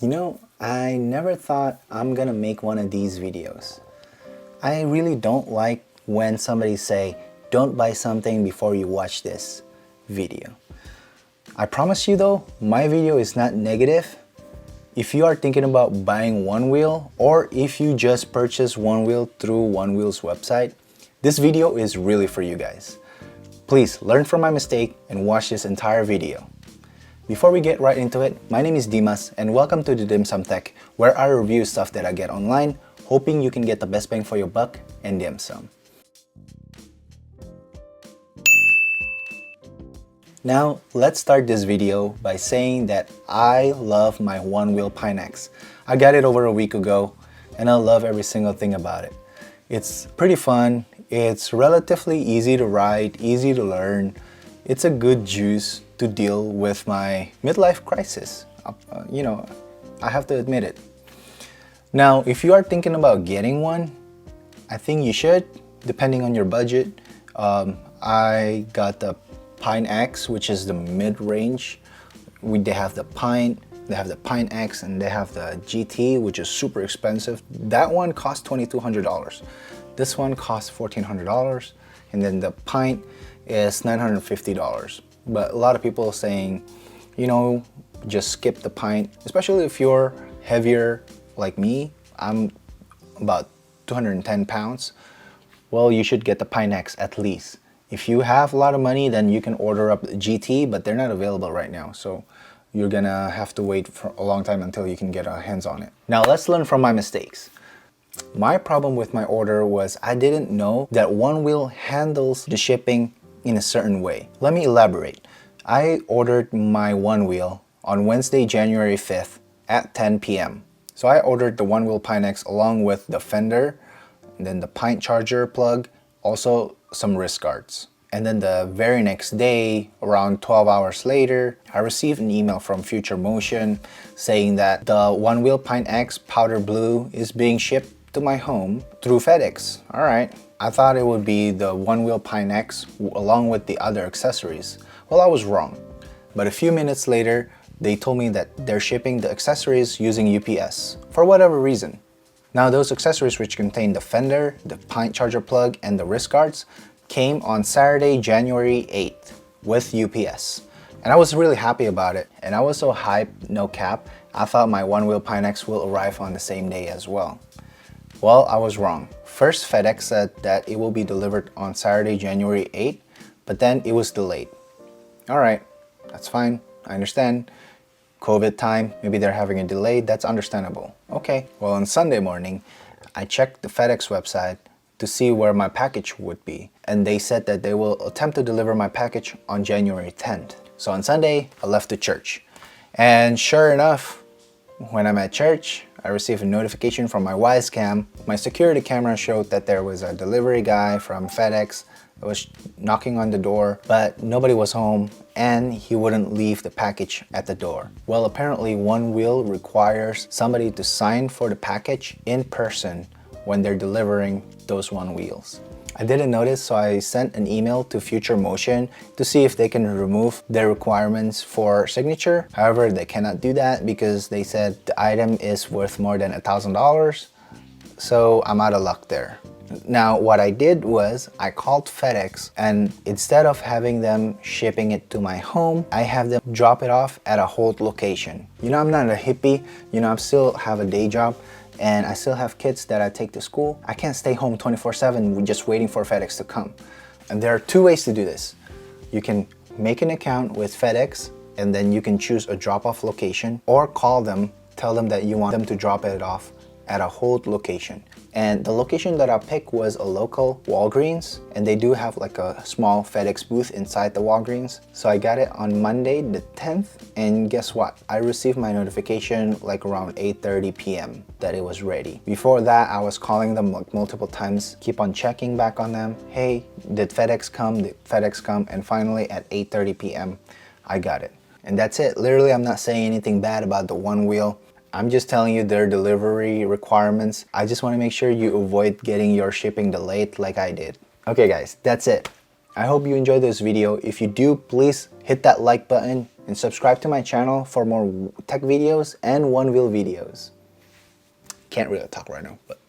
You know, I never thought I'm gonna make one of these videos. I really don't like when somebody say, don't buy something before you watch this video. I promise you though, my video is not negative. If you are thinking about buying Onewheel, or if you just purchased Onewheel through Onewheel's website, this video is really for you guys. Please learn from my mistake and watch this entire video. Before we get right into it, my name is Dimas and welcome to the Dim Sum Tech, where I review stuff that I get online, hoping you can get the best bang for your buck and dim sum. Now, let's start this video by saying that I love my Onewheel Pine X. I got it over a week ago and I love every single thing about it. It's pretty fun, it's relatively easy to ride, easy to learn. It's a good juice to deal with my midlife crisis. I have to admit it. Now, if you are thinking about getting one, I think you should, depending on your budget. I got the Pine X, which is the mid-range. They have the Pine X, and they have the GT, which is super expensive. That one costs $2,200. This one costs $1,400, and then the Pine is $950. But a lot of people are saying, you know, just skip the Pine, especially if you're heavier like me. I'm about 210 pounds. Well, you should get the Pine X at least. If you have a lot of money, then you can order up the GT, but they're not available right now. So you're gonna have to wait for a long time until you can get a hands on it. Now let's learn from my mistakes. My problem with my order was I didn't know that Onewheel handles the shipping in a certain way. Let me elaborate. I ordered my Onewheel on Wednesday, January 5th at 10 p.m. So I ordered the Onewheel Pine X along with the fender, and then the pint charger plug, also some wrist guards. And then the very next day, around 12 hours later, I received an email from Future Motion saying that the Onewheel Pine X powder blue is being shipped to my home through FedEx. All right. I thought it would be the Onewheel Pine X along with the other accessories. Well, I was wrong. But a few minutes later, they told me that they're shipping the accessories using UPS for whatever reason. Now, those accessories, which contain the fender, the pint charger plug, and the wrist guards, came on Saturday, January 8th with UPS. And I was really happy about it. And I was so hyped, no cap, I thought my Onewheel Pine X will arrive on the same day as well. Well, I was wrong. First, FedEx said that it will be delivered on Saturday, January 8th, but then it was delayed. All right, that's fine, I understand. COVID time, maybe they're having a delay, that's understandable. Okay, well, on Sunday morning, I checked the FedEx website to see where my package would be, and they said that they will attempt to deliver my package on January 10th. So on Sunday, I left the church. And sure enough, when I'm at church, I received a notification from my Wise Cam. My security camera showed that there was a delivery guy from FedEx that was knocking on the door, but nobody was home and he wouldn't leave the package at the door. Well, apparently Onewheel requires somebody to sign for the package in person when they're delivering those Onewheels. I didn't notice, so I sent an email to Future Motion to see if they can remove their requirements for signature. However, they cannot do that because they said the item is worth more than $1,000. So I'm out of luck there. Now, what I did was I called FedEx, and instead of having them shipping it to my home, I have them drop it off at a Holt location. You know, I'm not a hippie. You know, I still have a day job and I still have kids that I take to school. I can't stay home 24/7 just waiting for FedEx to come. And there are two ways to do this. You can make an account with FedEx and then you can choose a drop-off location, or call them, tell them that you want them to drop it off at a Holt location. And the location that I picked was a local Walgreens, and they do have like a small FedEx booth inside the Walgreens. So I got it on Monday the 10th, and guess what? I received my notification like around 8:30 p.m. that it was ready. Before that, I was calling them like multiple times, keep on checking back on them. Hey, did FedEx come? Did FedEx come? And finally at 8:30 p.m. I got it. And that's it. Literally, I'm not saying anything bad about the Onewheel. I'm just telling you their delivery requirements. I just want to make sure you avoid getting your shipping delayed like I did. Okay guys, that's it. I hope you enjoyed this video. If you do, please hit that like button and subscribe to my channel for more tech videos and Onewheel videos. Can't really talk right now, but